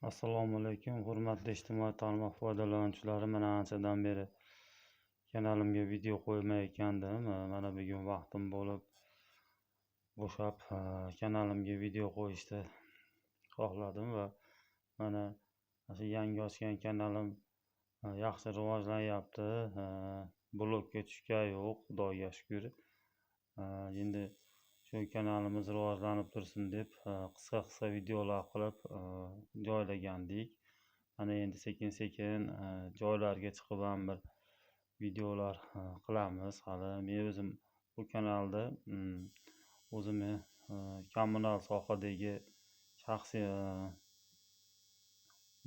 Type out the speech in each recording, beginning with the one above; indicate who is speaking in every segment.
Speaker 1: Assalomu alaykum, hurmatli ijtimoiy tarmoq foydalanuvchilari. Mana anchadan beri kanalimga video qo'ymayotgandim. Mana bugun vaqtim bo'lib bo'shab kanalimga video qo'yishni xohladim va mana shu yangi ochgan kanalim yaxshi rivojlanyapti. Blokka tushgani yo'q, Xudoga shukr. Endi shu kanalimiz rivojlanib tursin deb qisqa videolar qilib joylagandik. Mana endi sekin joylarga chiqib ham bir videolar qilamiz. Hali men o'zim bu kanalda o'zimni kommunal sohadagi shaxsiy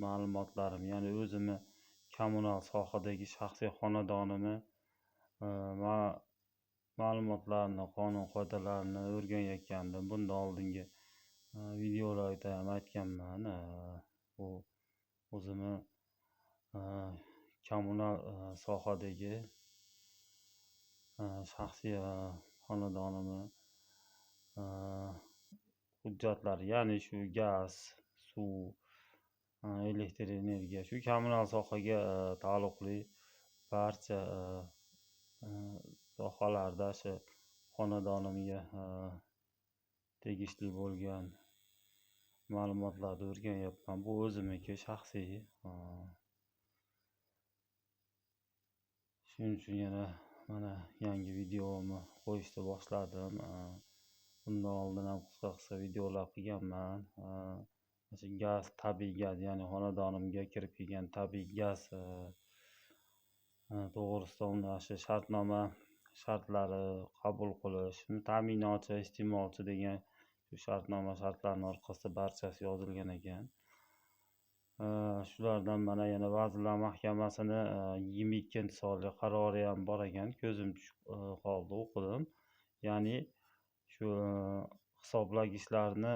Speaker 1: ma'lumotlarim, ya'ni o'zimni kommunal sohadagi shaxsiy xonadonimni ma'lumotlarini, qonun qoidalarini o'rganayotgandim. Bundan oldingi videolarda ham aytganman. Bu o'zimni kommunal sohadagi shaxsiy xonadonimni hujjatlari, ya'ni shu gaz, suv, elektr energiya, shu kommunal sohaga taalluqli barcha sohalarda shu xonadonimga tegishli bo'lgan ma'lumotlarni o'rganyapman. Bu o'zimniki shaxsiy. Shuning uchun yana mana yangi videomni qo'yishni boshladim. Bundan oldin ham qisqa videolar qilganman. Gaz, tabiiy gaz, ya'ni xonadonimga kirib kelgan tabiiy gaz to'g'risida unda shu shartnoma shartlari qabul qilish, ta'minotchi, iste'molchi degan shu shartnoma shartlarini orqasida barchasi yozilgan ekan. Shulardan mana yana Vazirlar Mahkamasini 22-sonli qarori ham bor ekan. Ko'zim tushib qoldi, o'qidim. Ya'ni shu hisoblagichlarni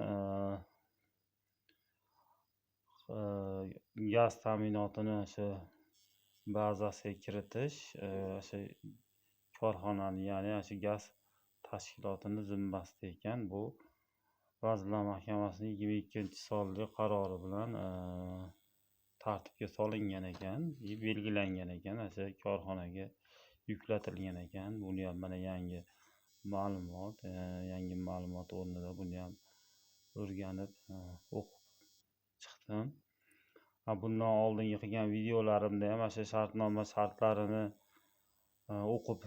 Speaker 1: gaz ta'minotini shu bazasiga kiritish shu korxonani, ya'ni shu gaz tashkilotini zimmasida ekan. Bu Vazirlar Mahkamasining 22-sonli qarori bilan tartibga solingan ekan, belgilangan ekan, o'sha korxonaga yuklatilgan ekan. Buni ham mana yangi ma'lumot o'rnida buni ham o'rganib o'qib chiqdim. Bundan oldingi qilgan videolarimda ham o'sha shartnoma shartlarini o'qib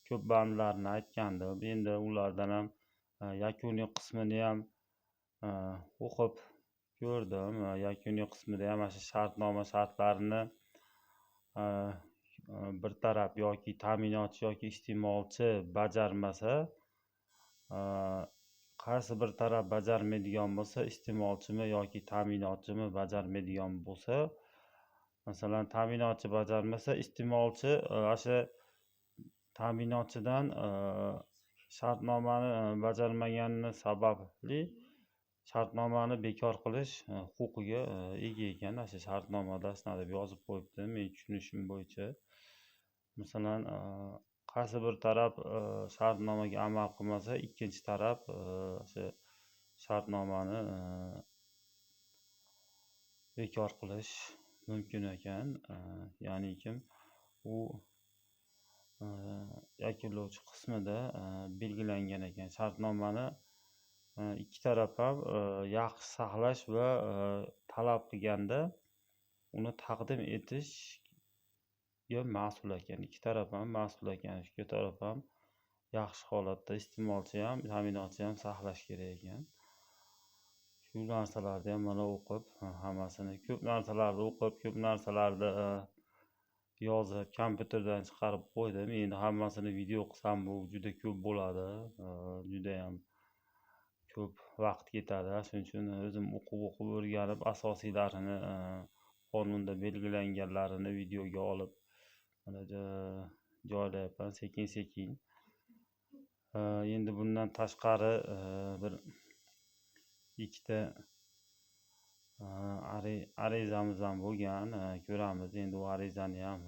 Speaker 1: ko'p bandlarini aytgandim. Endi ulardan ham yakuniy qismini ham o'qib ko'rdim. Yakuniy qismida ham shu shartnoma shartlarini bir taraf yoki ta'minotchi yoki iste'molchi bajarmasa, qaysi bir taraf bajarmaydigan bo'lsa, iste'molchimi yoki ta'minotchimi bajarmaydigan bo'lsa, masalan ta'minotchi bajarmasa, iste'molchi o'sha ta'minotchidan shartnomani bajarmagani sababli shartnomani bekor qilish huquqiga ega ekan. O'sha shartnomada shunaqa deb yozib qo'yibdi, men tushunishim bo'yicha. Masalan, qaysi bir taraf shartnomaga amal qilmasa, ikkinchi taraf o'sha shartnomani bekor qilish mumkin ekan. Ya'ni kim u yakunlovchi qismida belgilangan ekan. Shartnomani ikki taraf ham yaxshi saqlash va talab qilganda uni taqdim etishga mas'ul ekan. Ikki taraf ham mas'ul ekan. Ikki taraf ham yaxshi holatda, iste'molchi ham, ta'minotchi ham saqlash kerak ekan. Shu narsalarni ham mana o'qib, hammasini ko'p narsalarni o'qib, ko'p narsalarni yozib, kompyuterdan chiqarib qo'ydim. Endi hammasini video qilsam bu juda ko'p bo'ladi. Juda ham ko'p vaqt ketadi. Shuning uchun o'zim o'qib o'rganib, asosiylarini, qonunda belgilanganlarini videoga olib mana joylayapman sekin. Endi bundan tashqari bir ikkita arizamiz ham bo'lgan. Ko'ramiz. Endi u arizani ham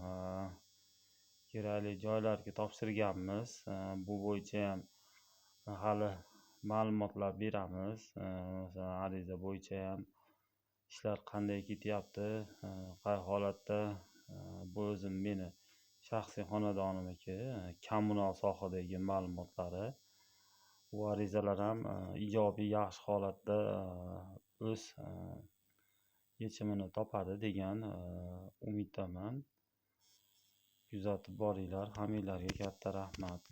Speaker 1: kerakli joylarga topshirganmiz. Bu bo'yicha ham hali ma'lumotlar beramiz. Ariza bo'yicha ham ishlar qanday ketyapti, qay holatda, bu o'zim meni shaxsiy xonadonimniki, kommunal sohadagi ma'lumotlari. Bu arizalar ham ijobiy, yaxshi holatda o'z yechimini topadi degan umiddaman. Kuzatib boringlar. Hammanglarga katta rahmat.